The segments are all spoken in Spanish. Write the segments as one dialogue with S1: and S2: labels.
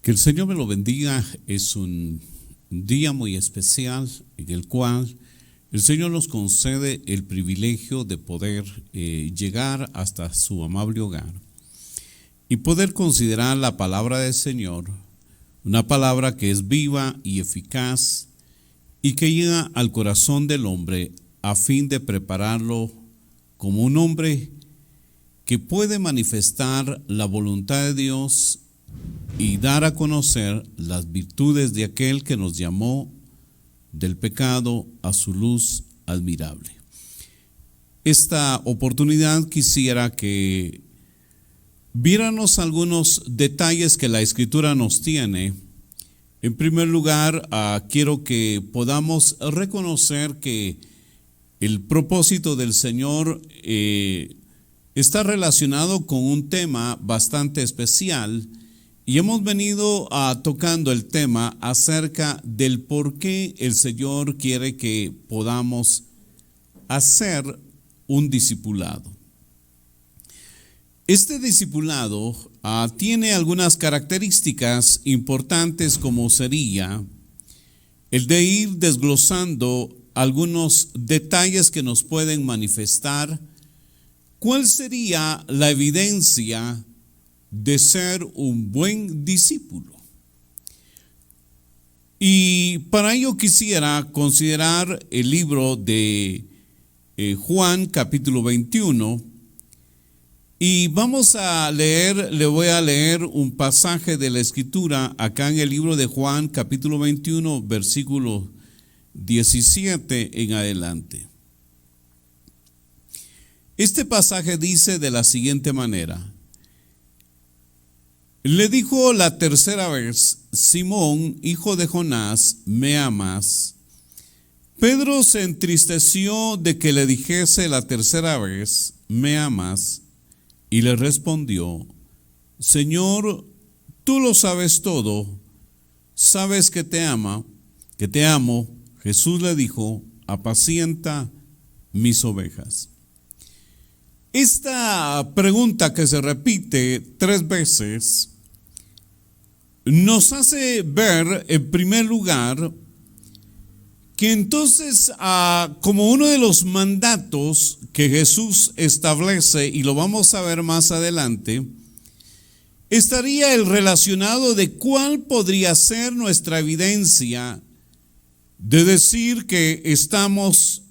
S1: Que el Señor me lo bendiga. Es un día muy especial en el cual el Señor nos concede el privilegio de poder llegar hasta su amable hogar y poder considerar la palabra del Señor, una palabra que es viva y eficaz y que llega al corazón del hombre a fin de prepararlo como un hombre que puede manifestar la voluntad de Dios y dar a conocer las virtudes de aquel que nos llamó del pecado a su luz admirable. Esta oportunidad quisiera que viéramos algunos detalles que la Escritura nos tiene. En primer lugar, quiero que podamos reconocer que el propósito del Señor está relacionado con un tema bastante especial. Y hemos venido tocando el tema acerca del por qué el Señor quiere que podamos hacer un discipulado. Este discipulado tiene algunas características importantes, como sería el de ir desglosando algunos detalles que nos pueden manifestar cuál sería la evidencia de ser un buen discípulo. Y para ello quisiera considerar el libro de Juan capítulo 21 y vamos a leer, le voy a leer un pasaje de la Escritura acá en el libro de Juan capítulo 21 versículo 17 en adelante. Este pasaje dice de la siguiente manera: le dijo la tercera vez: Simón, hijo de Jonás, ¿me amas? Pedro se entristeció de que le dijese la tercera vez: ¿me amas? Y le respondió: Señor, tú lo sabes todo, sabes que te amo. Jesús le dijo: apacienta mis ovejas. Esta pregunta, que se repite 3 veces, nos hace ver, en primer lugar, que entonces, como uno de los mandatos que Jesús establece, y lo vamos a ver más adelante, estaría el relacionado de cuál podría ser nuestra evidencia de decir que estamos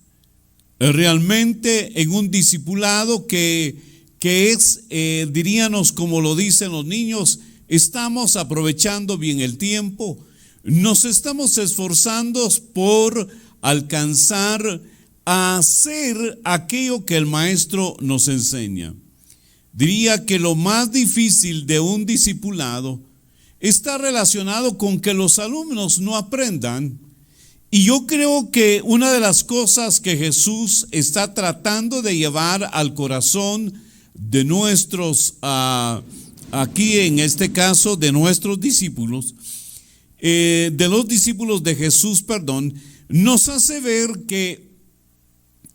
S1: realmente en un discipulado que es, diríamos, como lo dicen los niños, estamos aprovechando bien el tiempo, nos estamos esforzando por alcanzar a hacer aquello que el maestro nos enseña. Diría que lo más difícil de un discipulado está relacionado con que los alumnos no aprendan. Y yo creo que una de las cosas que Jesús está tratando de llevar al corazón de nuestros, aquí en este caso, de nuestros discípulos, de los discípulos de Jesús, nos hace ver que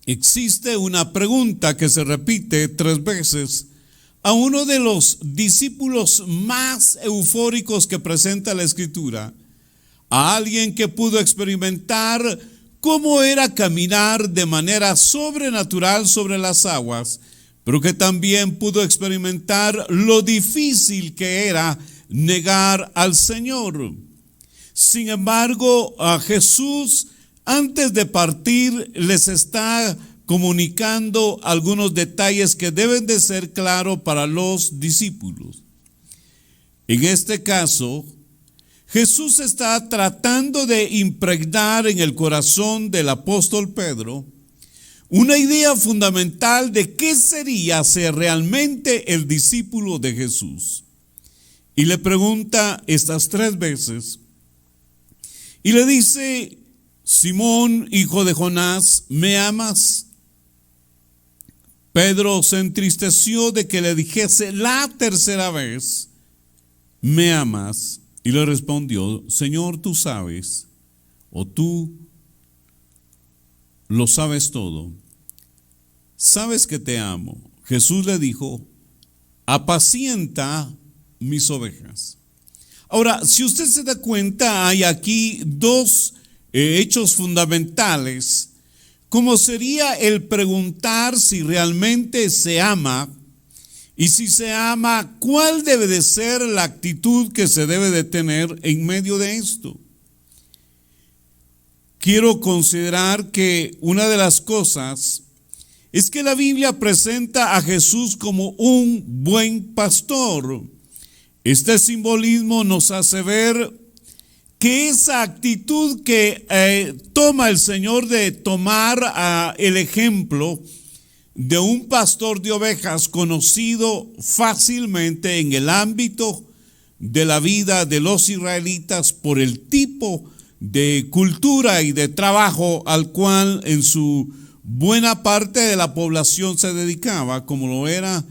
S1: existe una pregunta que se repite 3 veces a uno de los discípulos más eufóricos que presenta la Escritura, a alguien que pudo experimentar cómo era caminar de manera sobrenatural sobre las aguas, pero que también pudo experimentar lo difícil que era negar al Señor. Sin embargo, a Jesús, antes de partir, les está comunicando algunos detalles que deben de ser claros para los discípulos. En este caso, Jesús está tratando de impregnar en el corazón del apóstol Pedro una idea fundamental de qué sería ser realmente el discípulo de Jesús. Y le pregunta estas 3 veces. Y le dice: Simón, hijo de Jonás, ¿me amas? Pedro se entristeció de que le dijese la tercera vez: ¿me amas? Y le respondió: Señor, tú sabes, o tú lo sabes todo, sabes que te amo. Jesús le dijo: apacienta mis ovejas. Ahora, si usted se da cuenta, hay aquí dos hechos fundamentales, como sería el preguntar si realmente se ama, y si se ama, ¿cuál debe de ser la actitud que se debe de tener en medio de esto? Quiero considerar que una de las cosas es que la Biblia presenta a Jesús como un buen pastor. Este simbolismo nos hace ver que esa actitud que toma el Señor de tomar el ejemplo de un pastor de ovejas conocido fácilmente en el ámbito de la vida de los israelitas por el tipo de cultura y de trabajo al cual en su buena parte de la población se dedicaba, como lo era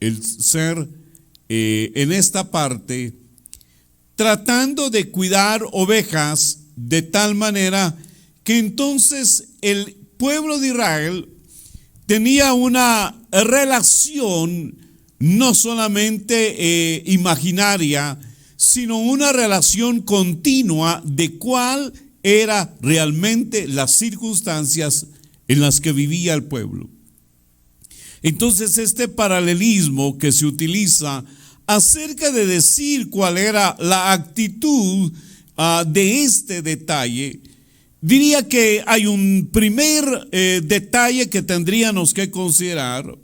S1: el ser en esta parte, tratando de cuidar ovejas de tal manera que entonces el pueblo de Israel tenía una relación no solamente imaginaria, sino una relación continua de cuál era realmente las circunstancias en las que vivía el pueblo. Entonces, este paralelismo que se utiliza acerca de decir cuál era la actitud de este detalle, diría que hay un primer detalle que tendríamos que considerar: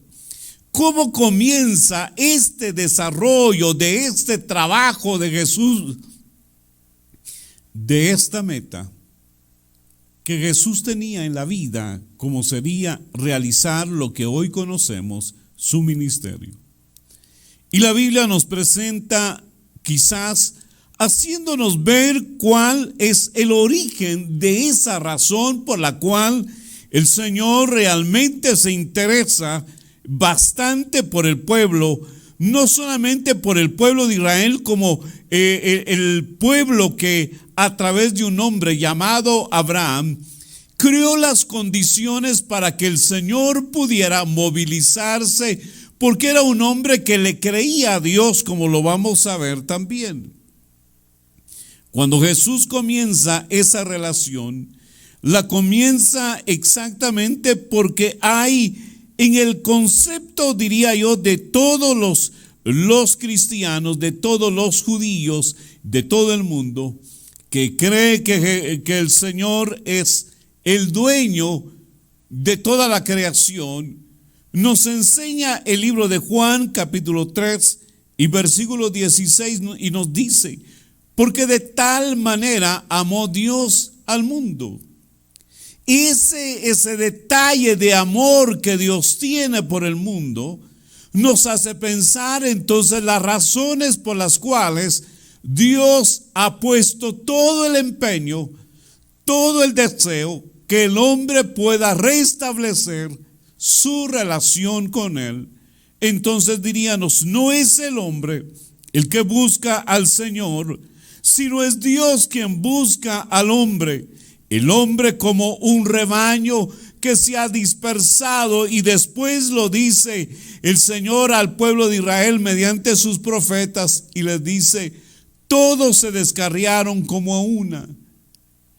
S1: cómo comienza este desarrollo de este trabajo de Jesús, de esta meta que Jesús tenía en la vida, como sería realizar lo que hoy conocemos, su ministerio. Y la Biblia nos presenta, quizás haciéndonos ver cuál es el origen de esa razón por la cual el Señor realmente se interesa bastante por el pueblo, no solamente por el pueblo de Israel como el pueblo que a través de un hombre llamado Abraham creó las condiciones para que el Señor pudiera movilizarse, porque era un hombre que le creía a Dios, como lo vamos a ver también. Cuando Jesús comienza esa relación, la comienza exactamente porque hay en el concepto, diría yo, de todos los cristianos, de todos los judíos, de todo el mundo, que cree que el Señor es el dueño de toda la creación, nos enseña el libro de Juan, capítulo 3 y versículo 16, y nos dice: porque de tal manera amó Dios al mundo. Ese detalle de amor que Dios tiene por el mundo nos hace pensar entonces las razones por las cuales Dios ha puesto todo el empeño, todo el deseo que el hombre pueda restablecer su relación con Él. Entonces diríamos, no es el hombre el que busca al Señor, sino es Dios quien busca al hombre. El hombre como un rebaño que se ha dispersado, y después lo dice el Señor al pueblo de Israel mediante sus profetas y les dice: todos se descarriaron como una.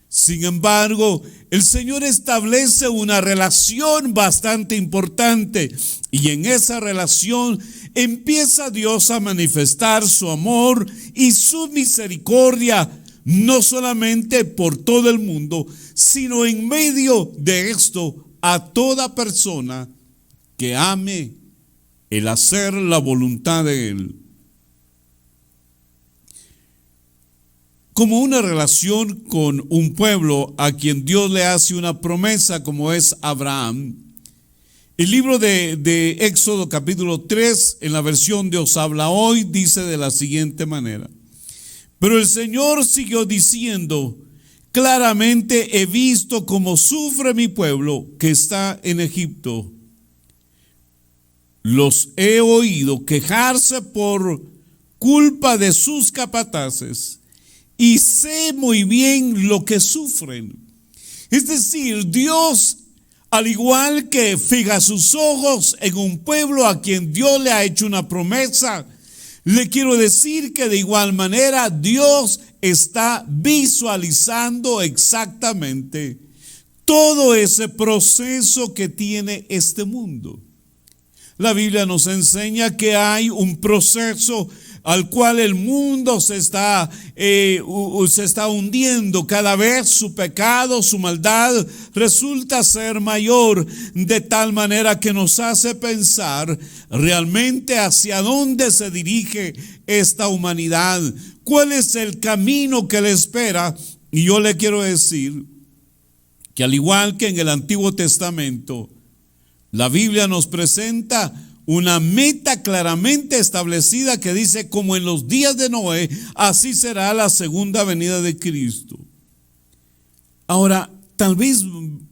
S1: Sin embargo, el Señor establece una relación bastante importante, y en esa relación empieza Dios a manifestar su amor y su misericordia, no solamente por todo el mundo, sino en medio de esto a toda persona que ame el hacer la voluntad de Él. Como una relación con un pueblo a quien Dios le hace una promesa, como es Abraham, el libro de Éxodo capítulo 3, en la versión Dios habla hoy, dice de la siguiente manera: pero el Señor siguió diciendo, claramente he visto cómo sufre mi pueblo que está en Egipto. Los he oído quejarse por culpa de sus capataces y sé muy bien lo que sufren. Es decir, Dios, al igual que fija sus ojos en un pueblo a quien Dios le ha hecho una promesa, Le quiero decir que de igual manera Dios está visualizando exactamente todo ese proceso que tiene este mundo. La Biblia nos enseña que hay un proceso al cual el mundo se está hundiendo. Cada vez su pecado, su maldad resulta ser mayor, de tal manera que nos hace pensar realmente hacia dónde se dirige esta humanidad, cuál es el camino que le espera. Y yo le quiero decir que al igual que en el Antiguo Testamento, la Biblia nos presenta una meta claramente establecida que dice: como en los días de Noé, así será la segunda venida de Cristo. Ahora, tal vez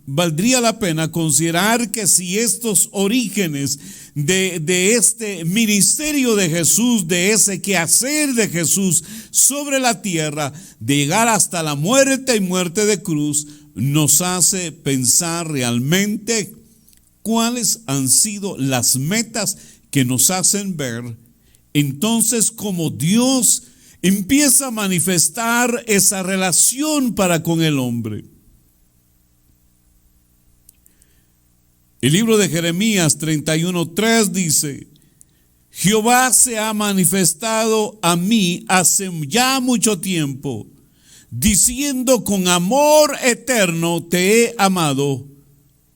S1: valdría la pena considerar que si estos orígenes de este ministerio de Jesús, de ese quehacer de Jesús sobre la tierra, de llegar hasta la muerte y muerte de cruz, nos hace pensar realmente cuáles han sido las metas que nos hacen ver entonces cómo Dios empieza a manifestar esa relación para con el hombre. El libro de Jeremías 31:3 dice: Jehová se ha manifestado a mí hace ya mucho tiempo, diciendo: con amor eterno te he amado,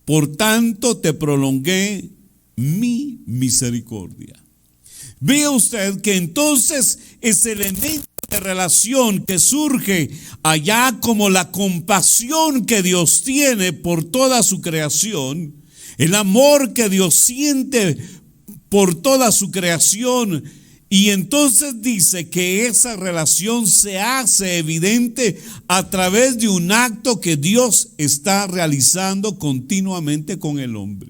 S1: por tanto te prolongué mi misericordia. Vea usted que entonces ese elemento de relación que surge allá como la compasión que Dios tiene por toda su creación, el amor que Dios siente por toda su creación, y entonces dice que esa relación se hace evidente a través de un acto que Dios está realizando continuamente con el hombre.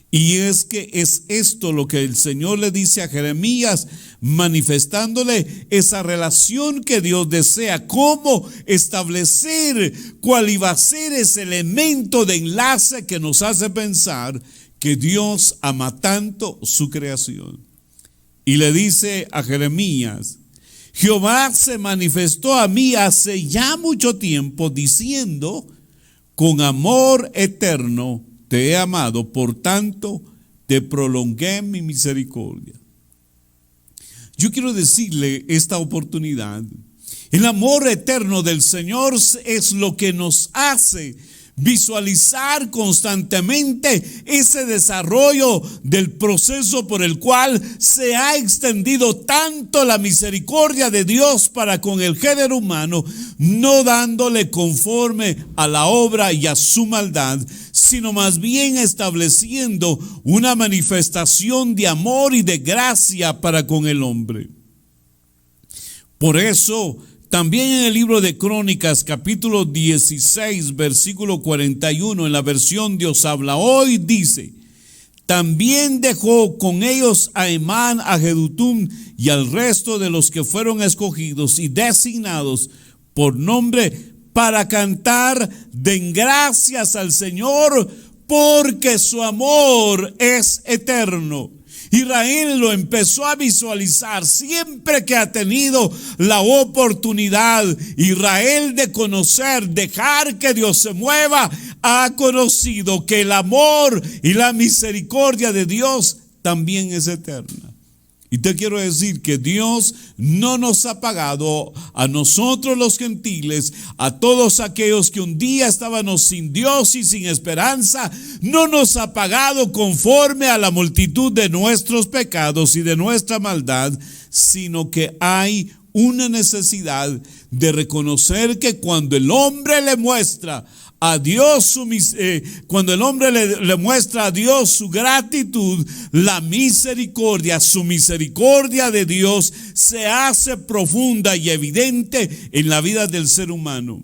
S1: Y es que es esto lo que el Señor le dice a Jeremías, manifestándole esa relación que Dios desea, cómo establecer cuál iba a ser ese elemento de enlace que nos hace pensar que Dios ama tanto su creación. Y le dice a Jeremías: Jehová se manifestó a mí hace ya mucho tiempo, diciendo: con amor eterno te he amado, por tanto te prolongué mi misericordia. Yo quiero decirle esta oportunidad: el amor eterno del Señor es lo que nos hace visualizar constantemente ese desarrollo del proceso por el cual se ha extendido tanto la misericordia de Dios para con el género humano, no dándole conforme a la obra y a su maldad, sino más bien estableciendo una manifestación de amor y de gracia para con el hombre. Por eso, también en el libro de Crónicas, capítulo 16, versículo 41, en la versión Dios habla hoy, dice: también dejó con ellos a Emán, a Jedutum y al resto de los que fueron escogidos y designados por nombre para cantar: den gracias al Señor, porque su amor es eterno. Israel lo empezó a visualizar siempre que ha tenido la oportunidad, Israel, de conocer, dejar que Dios se mueva, ha conocido que el amor y la misericordia de Dios también es eterna. Y te quiero decir que Dios no nos ha pagado a nosotros los gentiles, a todos aquellos que un día estábamos sin Dios y sin esperanza, no nos ha pagado conforme a la multitud de nuestros pecados y de nuestra maldad, sino que hay una necesidad de reconocer que cuando el hombre le muestra a Dios cuando el hombre le muestra a Dios su gratitud, la misericordia, su misericordia de Dios se hace profunda y evidente en la vida del ser humano.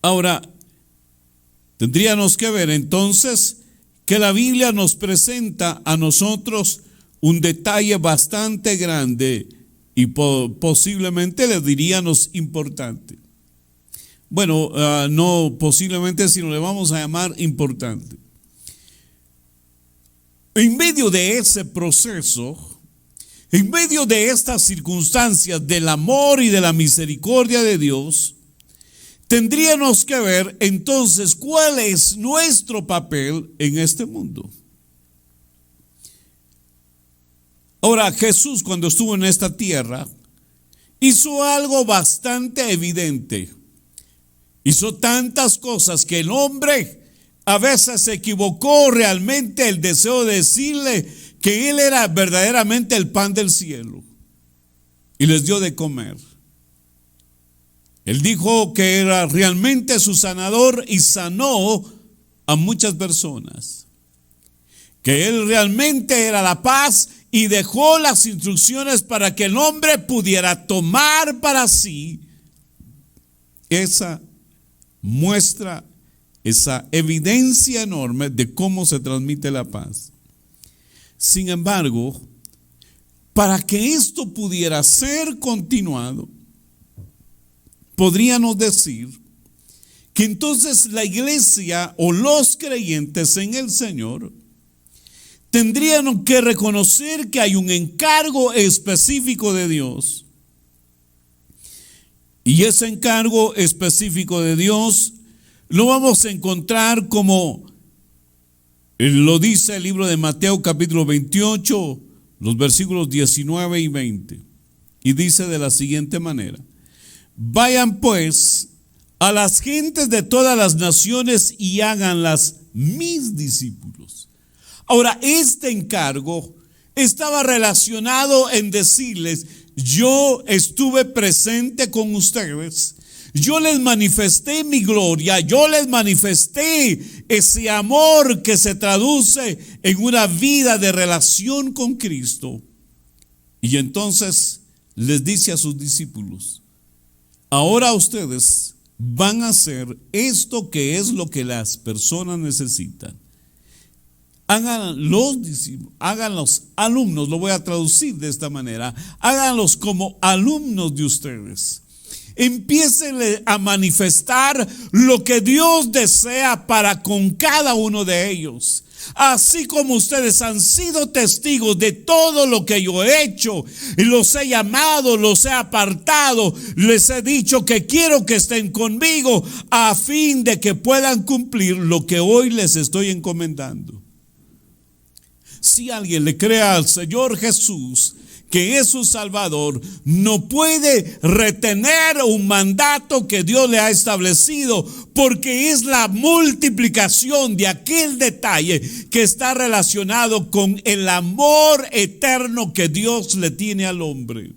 S1: Ahora, tendríamos que ver entonces que la Biblia nos presenta a nosotros un detalle bastante grande y posiblemente le diríamos importante. Bueno, no posiblemente, sino le vamos a llamar importante. En medio de ese proceso, en medio de estas circunstancias del amor y de la misericordia de Dios, tendríamos que ver entonces cuál es nuestro papel en este mundo. Ahora, Jesús, cuando estuvo en esta tierra, hizo algo bastante evidente. Hizo tantas cosas que el hombre a veces se equivocó realmente el deseo de decirle que Él era verdaderamente el pan del cielo y les dio de comer. Él dijo que era realmente su sanador y sanó a muchas personas. Que Él realmente era la paz y dejó las instrucciones para que el hombre pudiera tomar para sí esa muestra, esa evidencia enorme de cómo se transmite la paz. Sin embargo, para que esto pudiera ser continuado, podríamos decir que entonces la iglesia o los creyentes en el Señor tendrían que reconocer que hay un encargo específico de Dios. Y ese encargo específico de Dios lo vamos a encontrar como lo dice el libro de Mateo capítulo 28, los versículos 19 y 20. Y dice de la siguiente manera: vayan pues a las gentes de todas las naciones y háganlas mis discípulos. Ahora, este encargo estaba relacionado en decirles: yo estuve presente con ustedes, yo les manifesté mi gloria, yo les manifesté ese amor que se traduce en una vida de relación con Cristo. Y entonces les dice a sus discípulos: ahora ustedes van a hacer esto que es lo que las personas necesitan. Hagan los discípulos, hagan los alumnos, lo voy a traducir de esta manera, háganlos como alumnos de ustedes. Empiecen a manifestar lo que Dios desea para con cada uno de ellos. Así como ustedes han sido testigos de todo lo que yo he hecho, y los he llamado, los he apartado, les he dicho que quiero que estén conmigo a fin de que puedan cumplir lo que hoy les estoy encomendando. Si alguien le cree al Señor Jesús, que es su Salvador, no puede retener un mandato que Dios le ha establecido, porque es la multiplicación de aquel detalle que está relacionado con el amor eterno que Dios le tiene al hombre.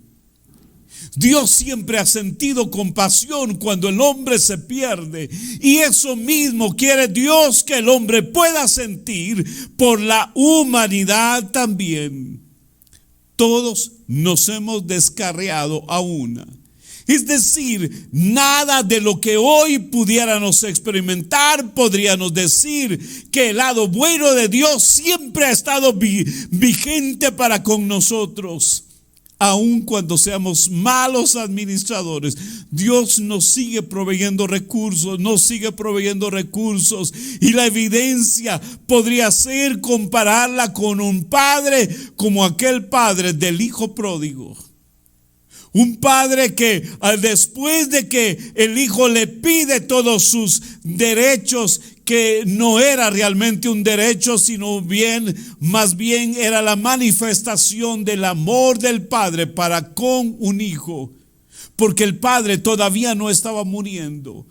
S1: Dios siempre ha sentido compasión cuando el hombre se pierde, y eso mismo quiere Dios que el hombre pueda sentir por la humanidad también. Todos nos hemos descarriado a una. Es decir, nada de lo que hoy pudiéramos experimentar podríamos decir que el lado bueno de Dios siempre ha estado vigente para con nosotros. Aun cuando seamos malos administradores, Dios nos sigue proveyendo recursos, y la evidencia podría ser compararla con un padre como aquel padre del hijo pródigo. Un padre que después de que el hijo le pide todos sus derechos, que no era realmente un derecho, sino más bien era la manifestación del amor del padre para con un hijo, porque el padre todavía no estaba muriendo.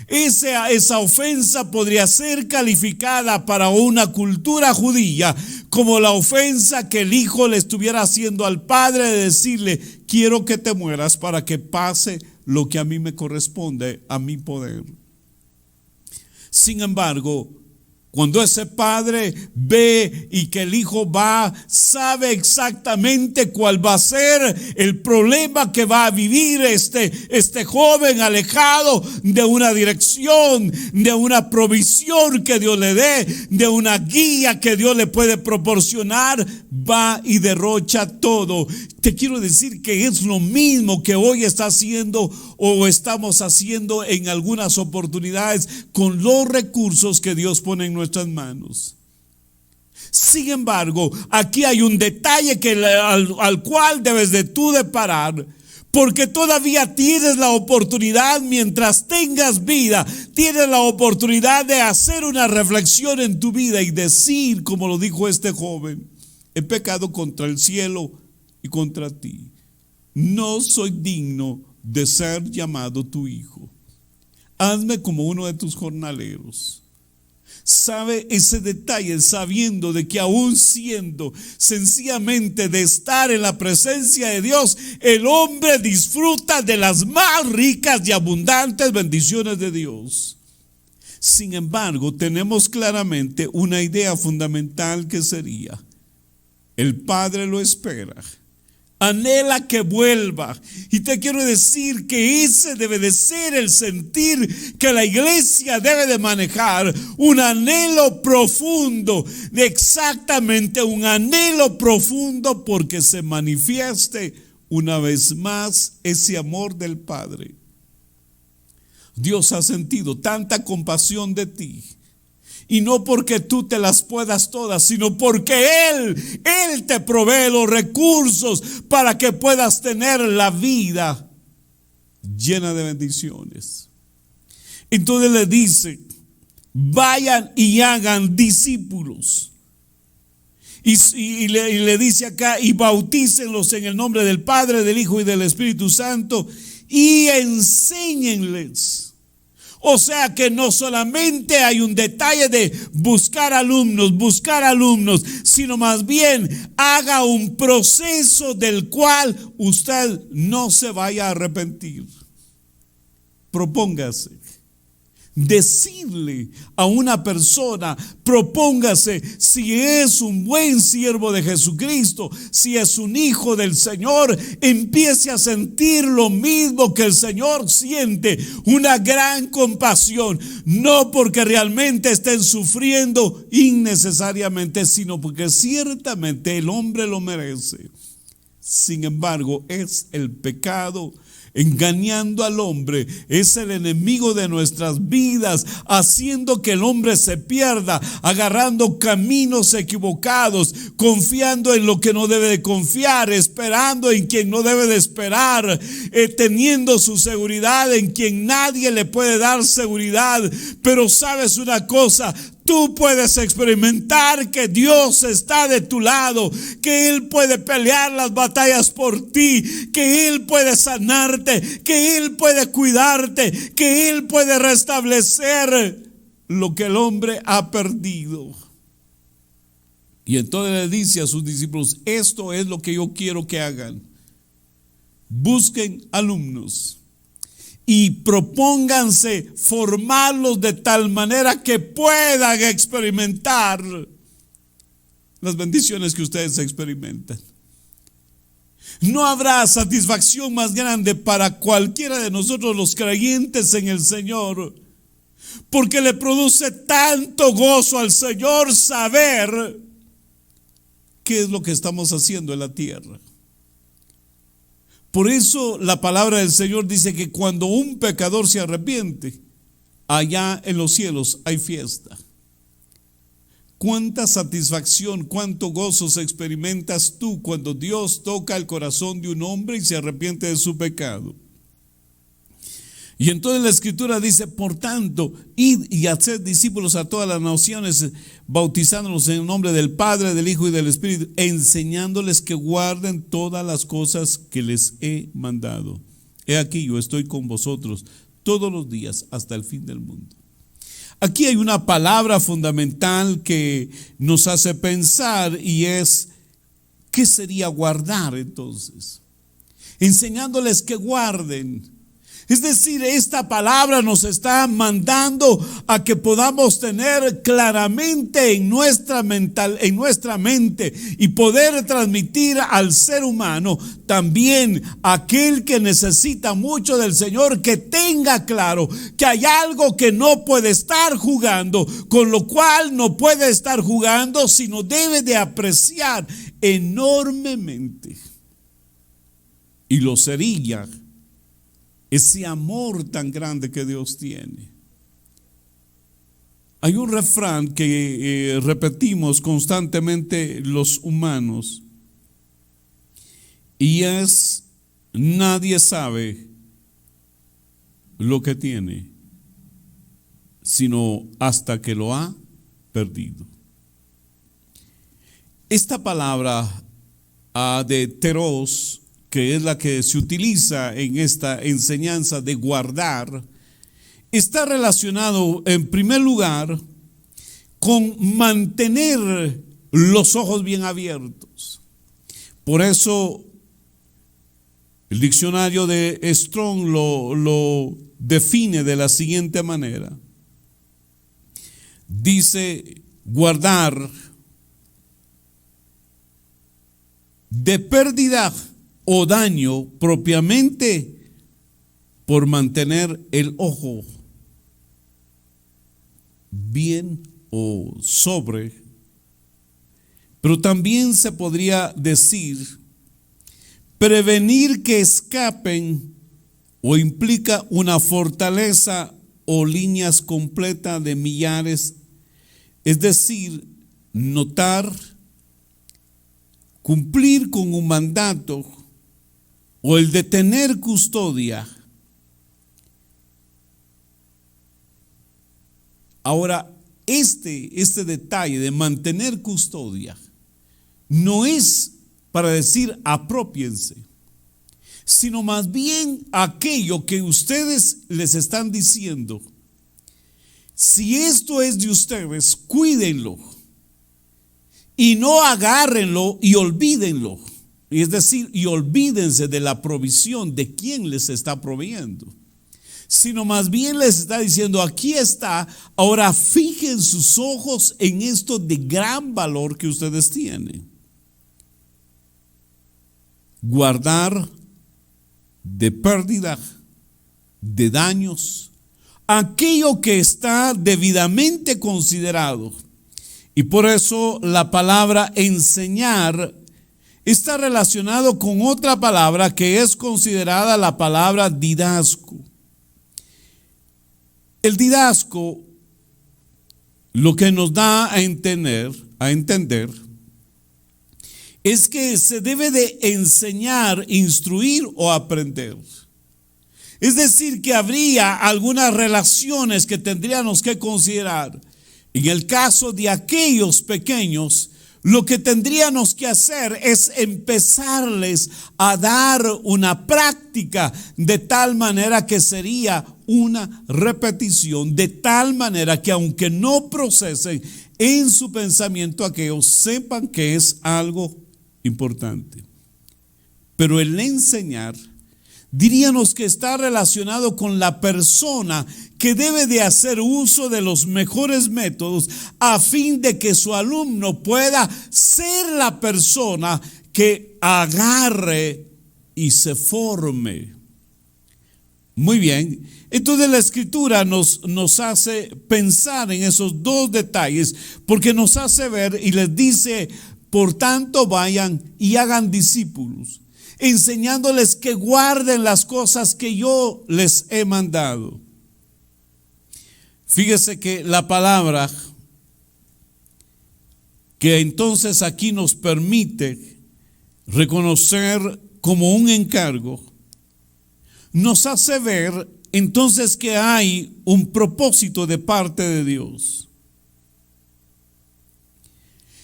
S1: Esa ofensa podría ser calificada para una cultura judía como la ofensa que el hijo le estuviera haciendo al padre, de decirle: quiero que te mueras para que pase lo que a mí me corresponde, a mi poder. Sin embargo, cuando ese padre ve y que el hijo va, sabe exactamente cuál va a ser el problema que va a vivir este joven alejado de una dirección, de una provisión que Dios le dé, de una guía que Dios le puede proporcionar, va y derrocha todo. Te quiero decir que es lo mismo que hoy está haciendo o estamos haciendo en algunas oportunidades con los recursos que Dios pone en nuestras manos. Sin embargo, aquí hay un detalle al cual debes de tú de parar, porque todavía tienes la oportunidad, mientras tengas vida, tienes la oportunidad de hacer una reflexión en tu vida y decir, como lo dijo este joven: he pecado contra el cielo y contra ti. No soy digno de ser llamado tu hijo. Hazme como uno de tus jornaleros. Sabe ese detalle, sabiendo de que aún siendo sencillamente de estar en la presencia de Dios, el hombre disfruta de las más ricas y abundantes bendiciones de Dios. Sin embargo, tenemos claramente una idea fundamental, que sería: el Padre lo espera, anhela que vuelva. Y te quiero decir que ese debe de ser el sentir que la iglesia debe de manejar, un anhelo profundo, exactamente un anhelo profundo, porque se manifieste una vez más ese amor del Padre. Dios ha sentido tanta compasión de ti, y no porque tú te las puedas todas, sino porque Él te provee los recursos para que puedas tener la vida llena de bendiciones. Entonces le dice: vayan y hagan discípulos. Y le dice acá: y bautícenlos en el nombre del Padre, del Hijo y del Espíritu Santo, y enséñenles. O sea que no solamente hay un detalle de buscar alumnos, sino más bien haga un proceso del cual usted no se vaya a arrepentir. Propóngase. Decirle a una persona, propóngase, si es un buen siervo de Jesucristo, si es un hijo del Señor, empiece a sentir lo mismo que el Señor siente, una gran compasión, no porque realmente estén sufriendo innecesariamente, sino porque ciertamente el hombre lo merece. Sin embargo, es el pecado engañando al hombre, es el enemigo de nuestras vidas, haciendo que el hombre se pierda, agarrando caminos equivocados, confiando en lo que no debe de confiar, esperando en quien no debe de esperar, teniendo su seguridad en quien nadie le puede dar seguridad. Pero sabes una cosa: tú puedes experimentar que Dios está de tu lado, que Él puede pelear las batallas por ti, que Él puede sanarte, que Él puede cuidarte, que Él puede restablecer lo que el hombre ha perdido. Y entonces le dice a sus discípulos: esto es lo que yo quiero que hagan. Busquen alumnos y propónganse formarlos de tal manera que puedan experimentar las bendiciones que ustedes experimentan. No habrá satisfacción más grande para cualquiera de nosotros los creyentes en el Señor, porque le produce tanto gozo al Señor saber qué es lo que estamos haciendo en la tierra. Por eso la palabra del Señor dice que cuando un pecador se arrepiente, allá en los cielos hay fiesta. Cuánta satisfacción, cuánto gozo experimentas tú cuando Dios toca el corazón de un hombre y se arrepiente de su pecado. Y entonces la Escritura dice: por tanto, id y haced discípulos a todas las naciones, bautizándolos en el nombre del Padre, del Hijo y del Espíritu, enseñándoles que guarden todas las cosas que les he mandado. He aquí, yo estoy con vosotros todos los días hasta el fin del mundo. Aquí hay una palabra fundamental que nos hace pensar, y es: ¿qué sería guardar entonces? Enseñándoles que guarden. Es decir, esta palabra nos está mandando a que podamos tener claramente en nuestra mente y poder transmitir al ser humano, también aquel que necesita mucho del Señor, que tenga claro que hay algo que no puede estar jugando, con lo cual no puede estar jugando, sino debe de apreciar enormemente. Y lo sería ese amor tan grande que Dios tiene. Hay un refrán que repetimos constantemente los humanos y es: nadie sabe lo que tiene, sino hasta que lo ha perdido. Esta palabra de teros, que es la que se utiliza en esta enseñanza de guardar, está relacionado en primer lugar con mantener los ojos bien abiertos. Por eso el diccionario de Strong lo define de la siguiente manera. Dice: guardar de pérdida o daño propiamente por mantener el ojo bien o sobre, pero también se podría decir prevenir que escapen, o implica una fortaleza o líneas completas de millares, es decir, notar, cumplir con un mandato o el de tener custodia. Ahora, este detalle de mantener custodia no es para decir aprópiense, sino más bien aquello que ustedes les están diciendo: si esto es de ustedes, cuídenlo y no agárrenlo y olvídenlo. Es decir, y olvídense de la provisión de quien les está proveyendo, sino más bien les está diciendo: aquí está, ahora fijen sus ojos en esto de gran valor que ustedes tienen. Guardar de pérdida, de daños, aquello que está debidamente considerado. Y por eso la palabra enseñar está relacionado con otra palabra que es considerada la palabra didasco. El didasco lo que nos da a entender es que se debe de enseñar, instruir o aprender. Es decir, que habría algunas relaciones que tendríamos que considerar. En el caso de aquellos pequeños, lo que tendríamos que hacer es empezarles a dar una práctica de tal manera que sería una repetición, de tal manera que aunque no procesen en su pensamiento aquello, sepan que es algo importante. Pero el enseñar, diríamos que está relacionado con la persona que debe de hacer uso de los mejores métodos a fin de que su alumno pueda ser la persona que agarre y se forme. Muy bien, entonces la Escritura nos hace pensar en esos dos detalles, porque nos hace ver y les dice: por tanto, vayan y hagan discípulos, enseñándoles que guarden las cosas que yo les he mandado. Fíjese que la palabra que entonces aquí nos permite reconocer como un encargo, nos hace ver entonces que hay un propósito de parte de Dios.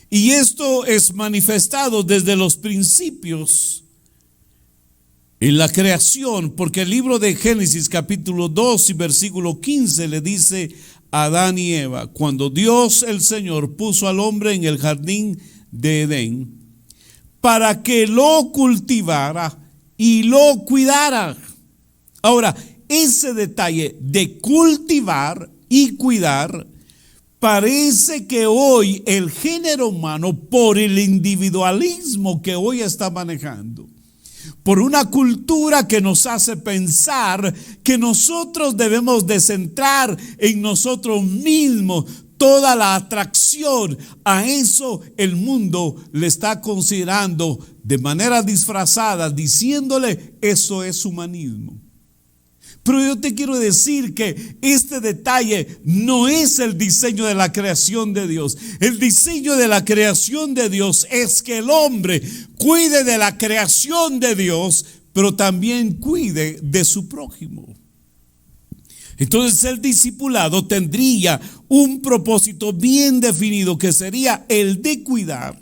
S1: Y esto es manifestado desde los principios en la creación, porque el libro de Génesis capítulo 2 y versículo 15 le dice a Adán y Eva: cuando Dios el Señor puso al hombre en el jardín de Edén para que lo cultivara y lo cuidara. Ahora, ese detalle de cultivar y cuidar, parece que hoy el género humano, por el individualismo que hoy está manejando, por una cultura que nos hace pensar que nosotros debemos de centrar en nosotros mismos toda la atracción, a eso el mundo le está considerando de manera disfrazada, diciéndole: eso es humanismo. Pero yo te quiero decir que este detalle no es el diseño de la creación de Dios. El diseño de la creación de Dios es que el hombre cuide de la creación de Dios, pero también cuide de su prójimo. Entonces el discipulado tendría un propósito bien definido, que sería el de cuidar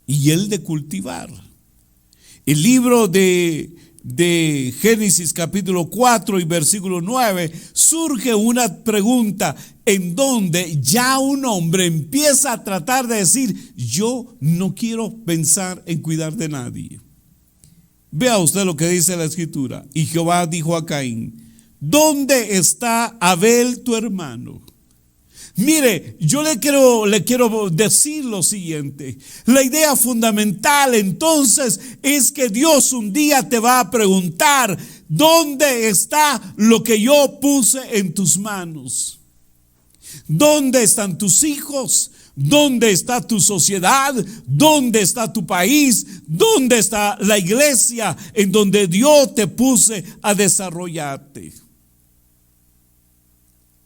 S1: y el de cultivar. El libro de Génesis capítulo 4 y versículo 9, surge una pregunta en donde ya un hombre empieza a tratar de decir: yo no quiero pensar en cuidar de nadie. Vea usted lo que dice la escritura. Y Jehová dijo a Caín: ¿dónde está Abel tu hermano? Mire, yo le quiero decir lo siguiente. La idea fundamental entonces es que Dios un día te va a preguntar: ¿dónde está lo que yo puse en tus manos? ¿Dónde están tus hijos? ¿Dónde está tu sociedad? ¿Dónde está tu país? ¿Dónde está la iglesia en donde Dios te puse a desarrollarte?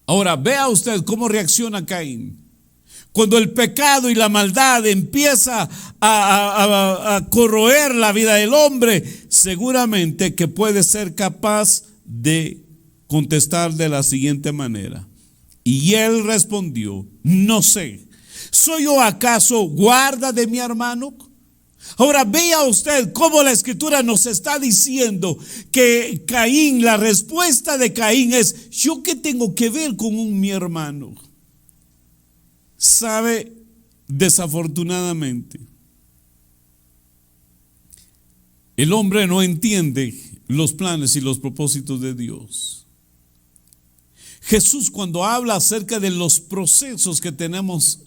S1: Ahora vea usted cómo reacciona Caín. Cuando el pecado y la maldad empieza a corroer la vida del hombre, seguramente que puede ser capaz de contestar de la siguiente manera: y él respondió: no sé, ¿soy yo acaso guarda de mi hermano? Ahora vea usted cómo la escritura nos está diciendo que Caín, la respuesta de Caín es: ¿yo qué tengo que ver con mi hermano? Sabe, desafortunadamente, el hombre no entiende los planes y los propósitos de Dios. Jesús, cuando habla acerca de los procesos que tenemos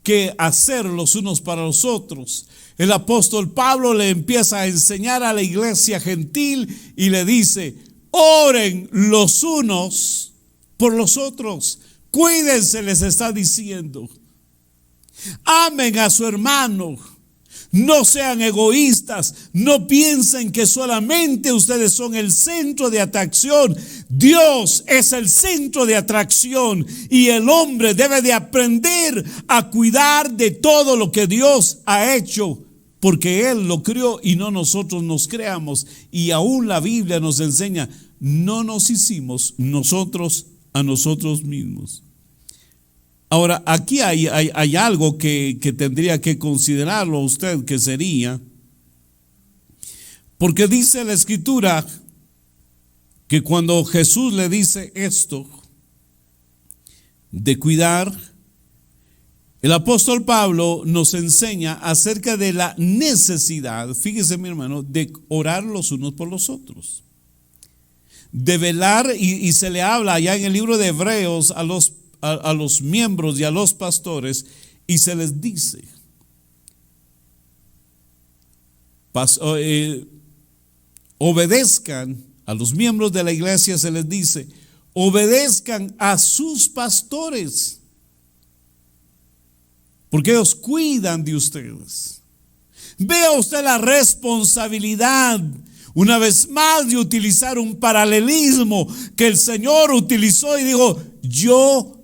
S1: que hacer los unos para los otros, el apóstol Pablo le empieza a enseñar a la iglesia gentil y le dice: oren los unos por los otros, cuídense, les está diciendo. Amen a su hermano, no sean egoístas, no piensen que solamente ustedes son el centro de atracción. Dios es el centro de atracción y el hombre debe de aprender a cuidar de todo lo que Dios ha hecho, porque Él lo creó y no nosotros nos creamos. Y aún la Biblia nos enseña: no nos hicimos nosotros a nosotros mismos. Ahora, aquí hay algo que tendría que considerarlo usted, que sería, porque dice la escritura que cuando Jesús le dice esto de cuidar, el apóstol Pablo nos enseña acerca de la necesidad, fíjese mi hermano, de orar los unos por los otros, de velar, y se le habla allá en el libro de Hebreos a los miembros y a los pastores, y se les dice: obedezcan a los miembros de la iglesia, se les dice: obedezcan a sus pastores, porque ellos cuidan de ustedes. Vea usted la responsabilidad, una vez más, de utilizar un paralelismo que el Señor utilizó y dijo: yo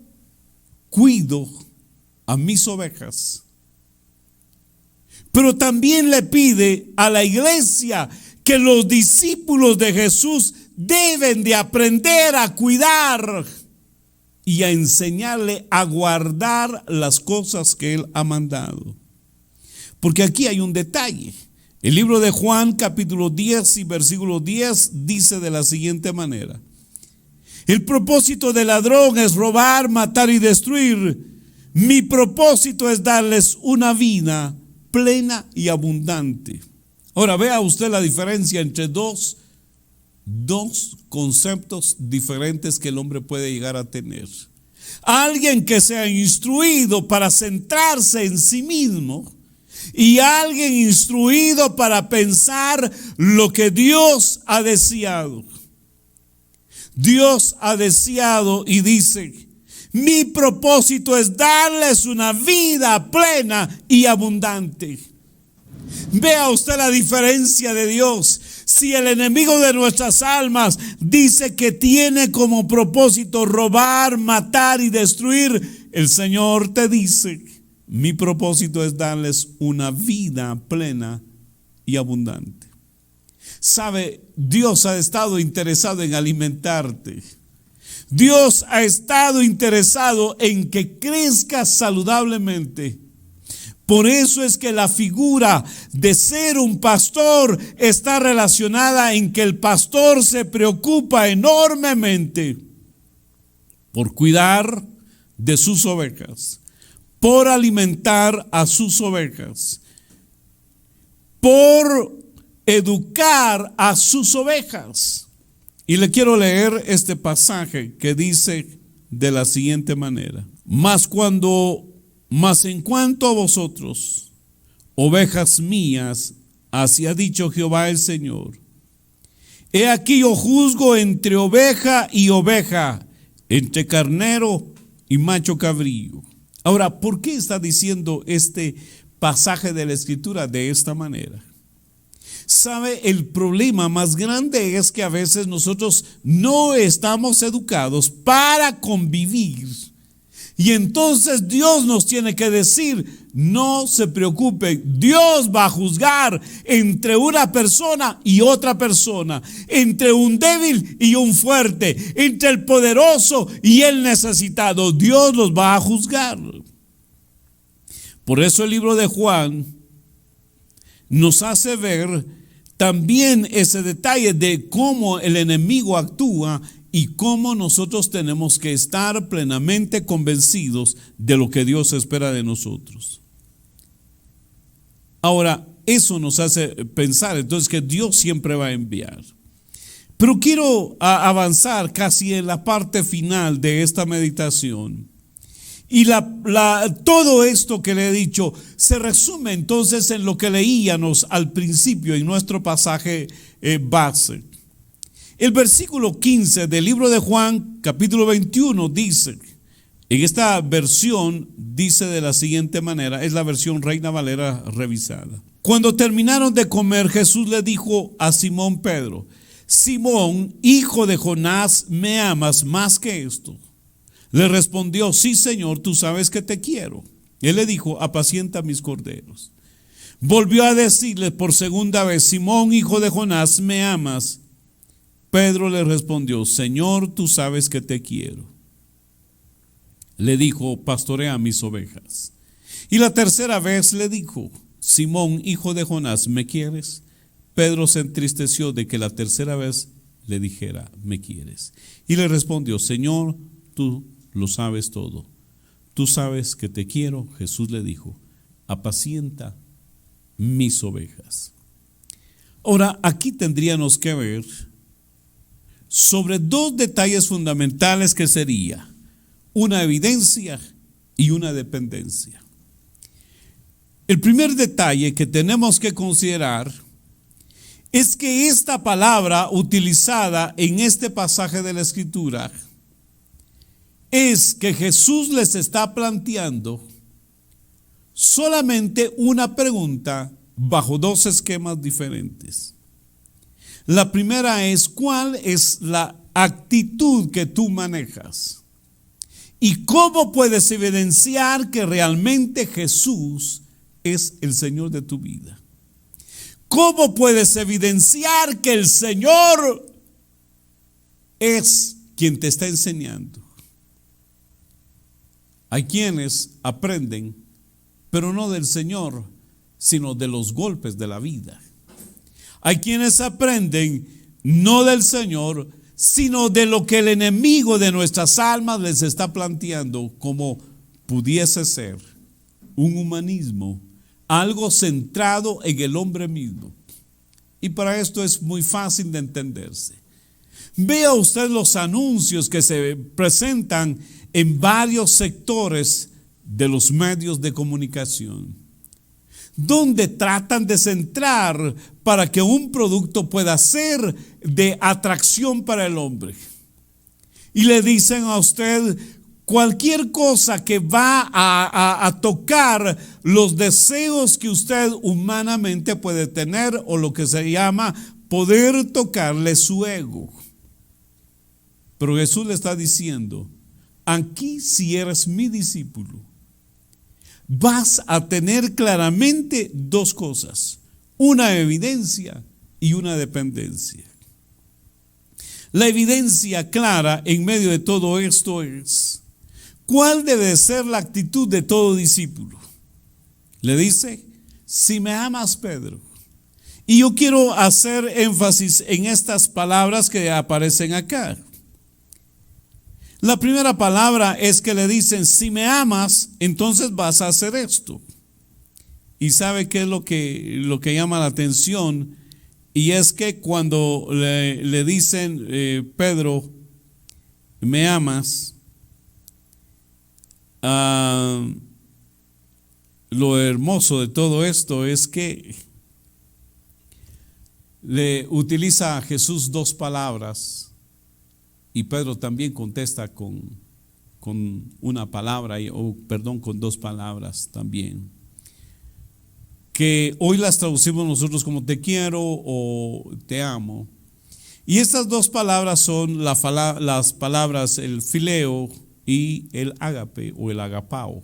S1: cuido a mis ovejas. Pero también le pide a la iglesia que los discípulos de Jesús deben de aprender a cuidar y a enseñarle a guardar las cosas que Él ha mandado. Porque aquí hay un detalle. El libro de Juan capítulo 10 y versículo 10 dice de la siguiente manera: el propósito del ladrón es robar, matar y destruir. Mi propósito es darles una vida plena y abundante. Ahora vea usted la diferencia entre dos conceptos diferentes que el hombre puede llegar a tener. Alguien que sea instruido para centrarse en sí mismo, y alguien instruido para pensar lo que Dios ha deseado. Dios ha deseado y dice: mi propósito es darles una vida plena y abundante. Vea usted la diferencia de Dios. Si el enemigo de nuestras almas dice que tiene como propósito robar, matar y destruir, el Señor te dice: mi propósito es darles una vida plena y abundante. Sabe, Dios ha estado interesado en alimentarte. Dios ha estado interesado en que crezcas saludablemente. Por eso es que la figura de ser un pastor está relacionada en que el pastor se preocupa enormemente por cuidar de sus ovejas, por alimentar a sus ovejas, por educar a sus ovejas. Y le quiero leer este pasaje que dice de la siguiente manera: Mas en cuanto a vosotros, ovejas mías, así ha dicho Jehová el Señor, he aquí yo juzgo entre oveja y oveja, entre carnero y macho cabrío. Ahora, ¿por qué está diciendo este pasaje de la Escritura de esta manera? ¿Sabe? El problema más grande es que a veces nosotros no estamos educados para convivir. Y entonces Dios nos tiene que decir: no se preocupe, Dios va a juzgar entre una persona y otra persona, entre un débil y un fuerte, entre el poderoso y el necesitado. Dios los va a juzgar. Por eso el libro de Juan nos hace ver también ese detalle de cómo el enemigo actúa y cómo nosotros tenemos que estar plenamente convencidos de lo que Dios espera de nosotros. Ahora, eso nos hace pensar entonces que Dios siempre va a enviar. Pero quiero avanzar casi en la parte final de esta meditación. Y todo esto que le he dicho se resume entonces en lo que leíamos al principio en nuestro pasaje base. El versículo 15 del libro de Juan, capítulo 21, dice, en esta versión dice de la siguiente manera, es la versión Reina Valera revisada: Cuando terminaron de comer, Jesús le dijo a Simón Pedro: Simón, hijo de Jonás, ¿me amas más que esto? Le respondió: sí, Señor, tú sabes que te quiero. Él le dijo: apacienta mis corderos. Volvió a decirle por segunda vez: Simón, hijo de Jonás, ¿me amas? Pedro le respondió: Señor, tú sabes que te quiero. Le dijo: pastorea mis ovejas. Y la tercera vez le dijo: Simón, hijo de Jonás, ¿me quieres? Pedro se entristeció de que la tercera vez le dijera: ¿me quieres? Y le respondió: Señor, tú lo sabes todo. Tú sabes que te quiero. Jesús le dijo: apacienta mis ovejas. Ahora, aquí tendríamos que ver sobre dos detalles fundamentales, que sería una evidencia y una dependencia. El primer detalle que tenemos que considerar es que esta palabra utilizada en este pasaje de la Escritura es que Jesús les está planteando solamente una pregunta bajo dos esquemas diferentes. La primera es: ¿cuál es la actitud que tú manejas? ¿Y cómo puedes evidenciar que realmente Jesús es el Señor de tu vida? ¿Cómo puedes evidenciar que el Señor es quien te está enseñando? Hay quienes aprenden, pero no del Señor, sino de los golpes de la vida. Hay quienes aprenden no del Señor, sino de lo que el enemigo de nuestras almas les está planteando, como pudiese ser un humanismo, algo centrado en el hombre mismo. Y para esto es muy fácil de entenderse. Vea usted los anuncios que se presentan en varios sectores de los medios de comunicación, donde tratan de centrar para que un producto pueda ser de atracción para el hombre. Y le dicen a usted cualquier cosa que va a tocar los deseos que usted humanamente puede tener, o lo que se llama poder tocarle su ego. Pero Jesús le está diciendo, aquí si eres mi discípulo, vas a tener claramente dos cosas, una evidencia y una dependencia. La evidencia clara en medio de todo esto es, ¿cuál debe ser la actitud de todo discípulo? Le dice, si me amas, Pedro. Y yo quiero hacer énfasis en estas palabras que aparecen acá. La primera palabra es que le dicen, si me amas, entonces vas a hacer esto. Y ¿sabe qué es lo que llama la atención? Y es que cuando le dicen, Pedro, me amas, lo hermoso de todo esto es que le utiliza a Jesús dos palabras. Y Pedro también contesta con una palabra, con dos palabras también. Que hoy las traducimos nosotros como te quiero o te amo. Y estas dos palabras son las palabras el fileo y el ágape o el agapao.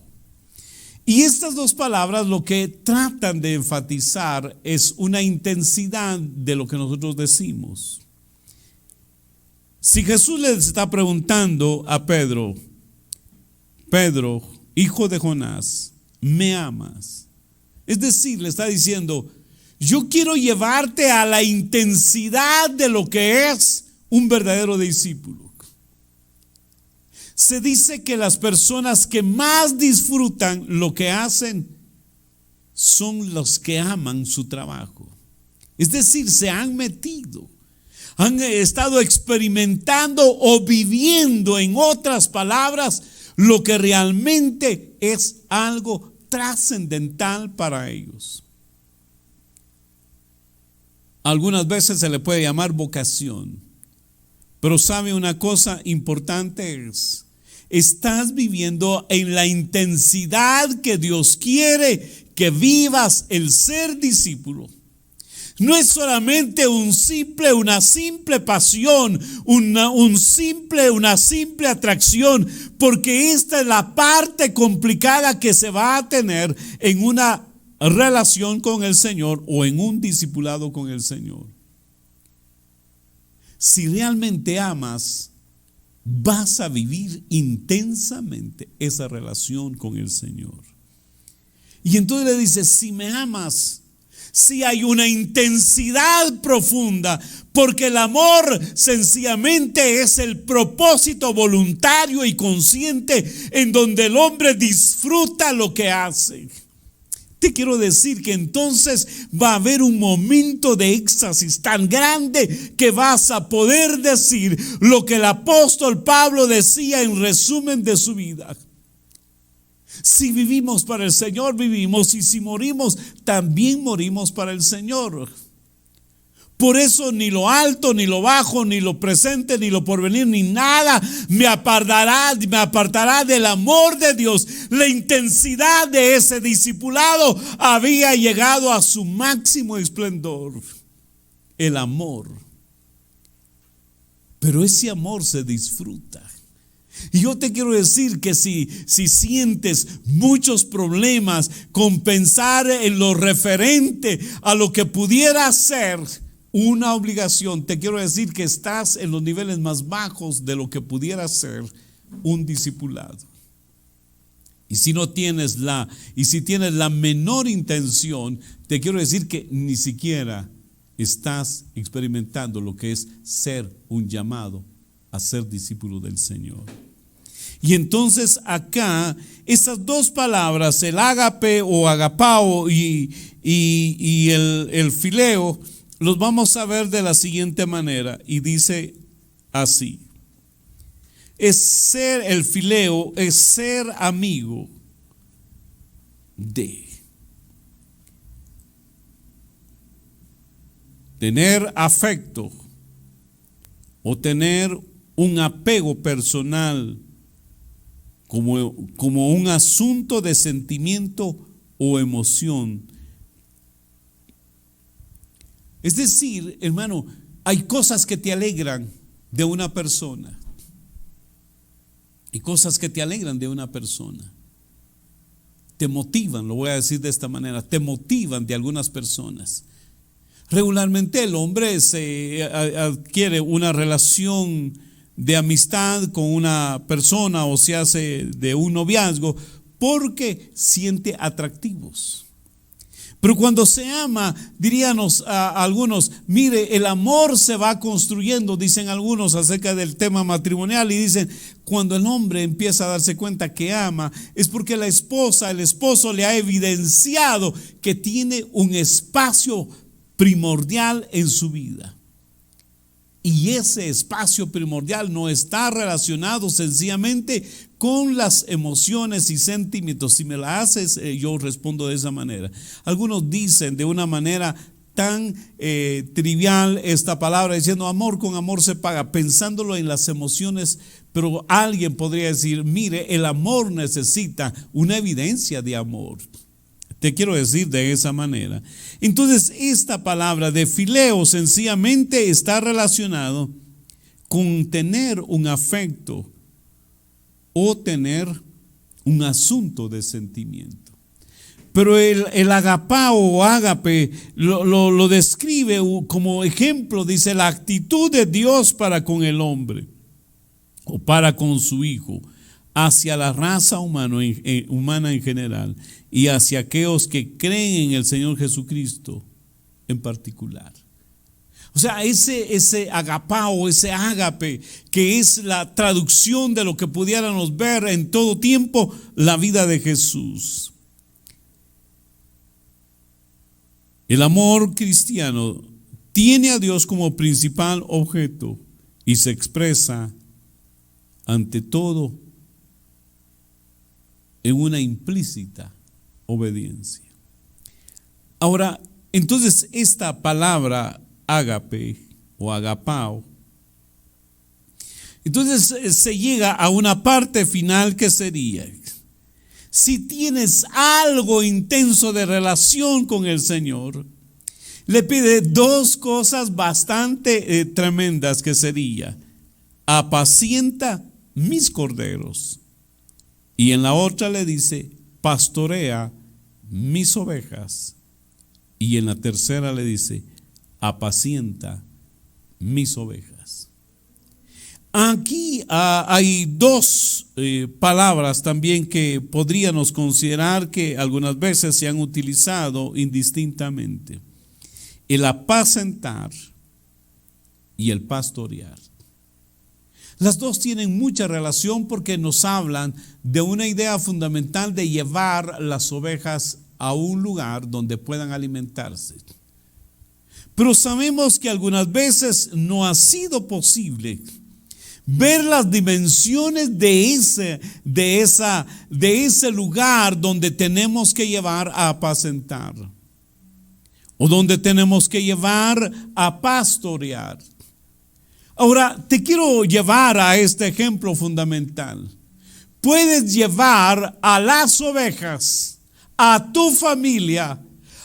S1: Y estas dos palabras lo que tratan de enfatizar es una intensidad de lo que nosotros decimos. Si Jesús le está preguntando a Pedro, Pedro, hijo de Jonás, ¿me amas? Es decir, le está diciendo, yo quiero llevarte a la intensidad de lo que es un verdadero discípulo. Se dice que las personas que más disfrutan lo que hacen son los que aman su trabajo. Es decir, se han metido. Han estado experimentando o viviendo, en otras palabras, lo que realmente es algo trascendental para ellos. Algunas veces se le puede llamar vocación, pero sabe una cosa importante es, estás viviendo en la intensidad que Dios quiere que vivas el ser discípulo. No es solamente una simple pasión, una simple atracción, porque esta es la parte complicada que se va a tener en una relación con el Señor o en un discipulado con el Señor. Si realmente amas, vas a vivir intensamente esa relación con el Señor. Y entonces le dice, si me amas, si hay una intensidad profunda, porque el amor sencillamente es el propósito voluntario y consciente en donde el hombre disfruta lo que hace. Te quiero decir que entonces va a haber un momento de éxtasis tan grande que vas a poder decir lo que el apóstol Pablo decía en resumen de su vida. Si vivimos para el Señor, vivimos, y si morimos, también morimos para el Señor. Por eso ni lo alto, ni lo bajo, ni lo presente, ni lo porvenir, ni nada me apartará del amor de Dios. La intensidad de ese discipulado había llegado a su máximo esplendor. El amor. Pero ese amor se disfruta. Y yo te quiero decir que si sientes muchos problemas con pensar en lo referente a lo que pudiera ser una obligación, te quiero decir que estás en los niveles más bajos de lo que pudiera ser un discipulado. Y si tienes la menor intención, te quiero decir que ni siquiera estás experimentando lo que es ser un llamado a ser discípulo del Señor. Y entonces acá, esas dos palabras, el ágape o agapao y el fileo, los vamos a ver de la siguiente manera. Y dice así: el fileo es ser amigo de, tener afecto o tener un apego personal como un asunto de sentimiento o emoción. Es decir, hermano, hay cosas que te alegran de una persona. Hay cosas que te alegran de una persona. Te motivan, lo voy a decir de esta manera, te motivan de algunas personas. Regularmente el hombre se adquiere una relación de amistad con una persona o se hace de un noviazgo porque siente atractivos. Pero cuando se ama, diríamos a algunos, mire, el amor se va construyendo, dicen algunos acerca del tema matrimonial, y dicen, cuando el hombre empieza a darse cuenta que ama, es porque la esposa, el esposo le ha evidenciado que tiene un espacio primordial en su vida. Y ese espacio primordial no está relacionado sencillamente con las emociones y sentimientos. Si me la haces, yo respondo de esa manera. Algunos dicen de una manera tan trivial esta palabra, diciendo amor con amor se paga, pensándolo en las emociones, pero alguien podría decir, mire, el amor necesita una evidencia de amor. Te quiero decir de esa manera. Entonces, esta palabra de fileo sencillamente está relacionado con tener un afecto o tener un asunto de sentimiento. Pero el agapao o ágape lo describe como ejemplo, dice, la actitud de Dios para con el hombre o para con su hijo, hacia la raza humana en general y hacia aquellos que creen en el Señor Jesucristo en particular. O sea, ese agapao, ese ágape, que es la traducción de lo que pudiéramos ver en todo tiempo, la vida de Jesús. El amor cristiano tiene a Dios como principal objeto y se expresa ante todo en una implícita obediencia. Ahora, entonces esta palabra ágape o agapao, entonces se llega a una parte final que sería, si tienes algo intenso de relación con el Señor, le pide dos cosas bastante tremendas que sería, apacienta mis corderos. Y en la otra le dice, pastorea mis ovejas. Y en la tercera le dice, apacienta mis ovejas. Aquí hay dos palabras también que podríamos considerar que algunas veces se han utilizado indistintamente. El apacentar y el pastorear. Las dos tienen mucha relación porque nos hablan de una idea fundamental de llevar las ovejas a un lugar donde puedan alimentarse. Pero sabemos que algunas veces no ha sido posible ver las dimensiones de ese lugar donde tenemos que llevar a apacentar o donde tenemos que llevar a pastorear. Ahora, te quiero llevar a este ejemplo fundamental. Puedes llevar a las ovejas, a tu familia,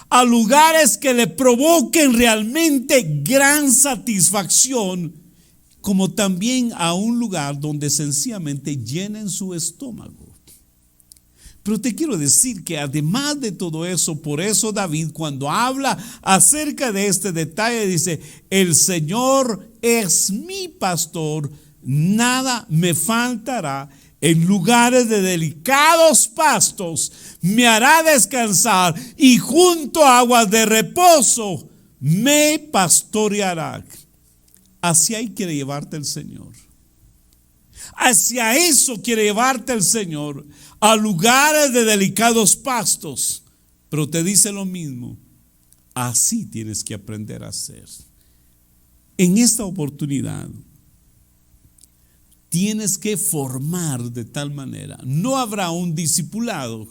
S1: a lugares que le provoquen realmente gran satisfacción, como también a un lugar donde sencillamente llenen su estómago. Pero te quiero decir que además de todo eso, por eso David cuando habla acerca de este detalle dice, el Señor es mi pastor, nada me faltará, en lugares de delicados pastos me hará descansar y junto a aguas de reposo me pastoreará. Hacia ahí quiere llevarte el Señor. Hacia eso quiere llevarte el Señor, a lugares de delicados pastos. Pero te dice lo mismo, así tienes que aprender a hacer. En esta oportunidad, tienes que formar de tal manera. No habrá un discipulado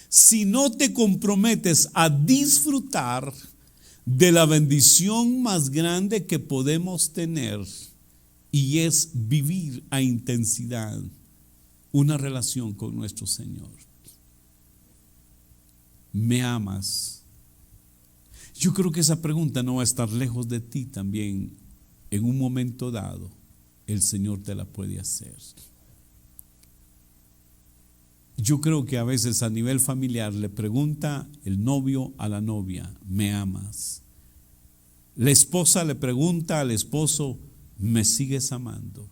S1: si no te comprometes a disfrutar de la bendición más grande que podemos tener, y es vivir a intensidad una relación con nuestro Señor. ¿Me amas? Yo creo que esa pregunta no va a estar lejos de ti también. En un momento dado, el Señor te la puede hacer. Yo creo que a veces a nivel familiar le pregunta el novio a la novia, ¿me amas? La esposa le pregunta al esposo, ¿me sigues amando?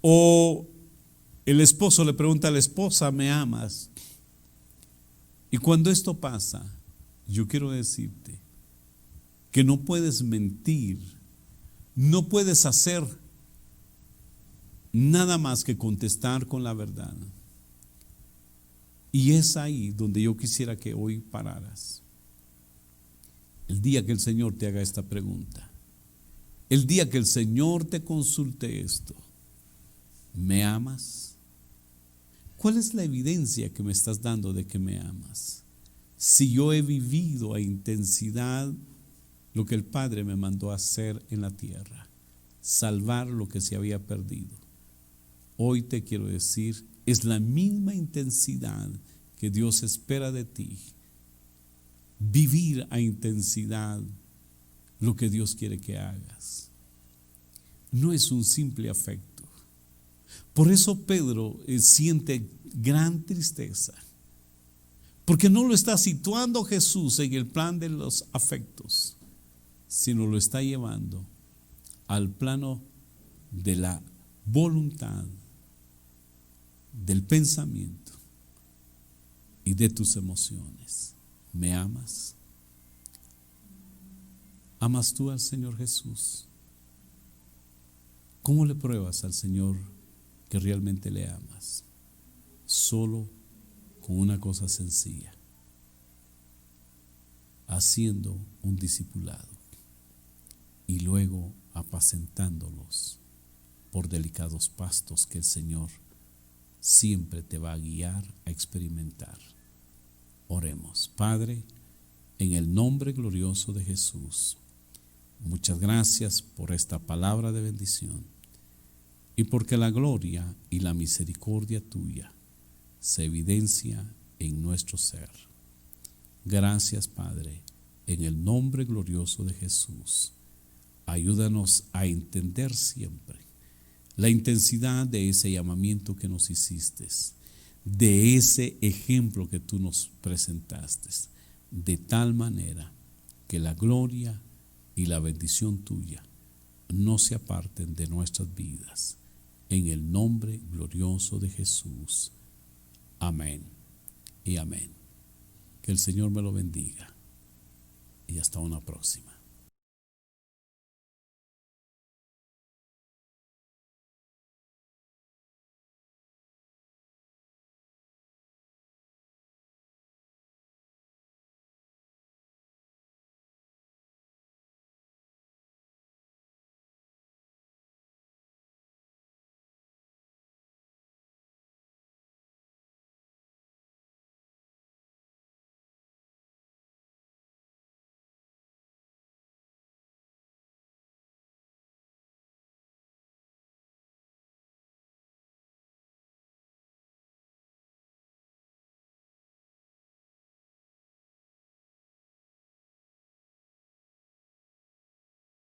S1: O el esposo le pregunta a la esposa, ¿me amas? Y cuando esto pasa, yo quiero decirte que no puedes mentir, no puedes hacer nada más que contestar con la verdad. Y es ahí donde yo quisiera que hoy pararas. El día que el Señor te haga esta pregunta, el día que el Señor te consulte esto, ¿me amas? ¿Cuál es la evidencia que me estás dando de que me amas? Si yo he vivido a intensidad lo que el Padre me mandó a hacer en la tierra, salvar lo que se había perdido. Hoy te quiero decir, es la misma intensidad que Dios espera de ti. Vivir a intensidad lo que Dios quiere que hagas. No es un simple afecto. Por eso Pedro siente gran tristeza, porque no lo está situando Jesús en el plan de los afectos, sino lo está llevando al plano de la voluntad, del pensamiento y de tus emociones. ¿Me amas? ¿Amas tú al Señor Jesús? ¿Cómo le pruebas al Señor que realmente le amas? Solo con una cosa sencilla: haciendo un discipulado y luego apacentándolos por delicados pastos que el Señor siempre te va a guiar a experimentar. Oremos. Padre, en el nombre glorioso de Jesús, muchas gracias por esta palabra de bendición y porque la gloria y la misericordia tuya se evidencia en nuestro ser. Gracias, Padre, en el nombre glorioso de Jesús. Ayúdanos a entender siempre la intensidad de ese llamamiento que nos hiciste, de ese ejemplo que tú nos presentaste, de tal manera que la gloria y la bendición tuya no se aparten de nuestras vidas. En el nombre glorioso de Jesús. Amén y amén. Que el Señor me lo bendiga y hasta una próxima.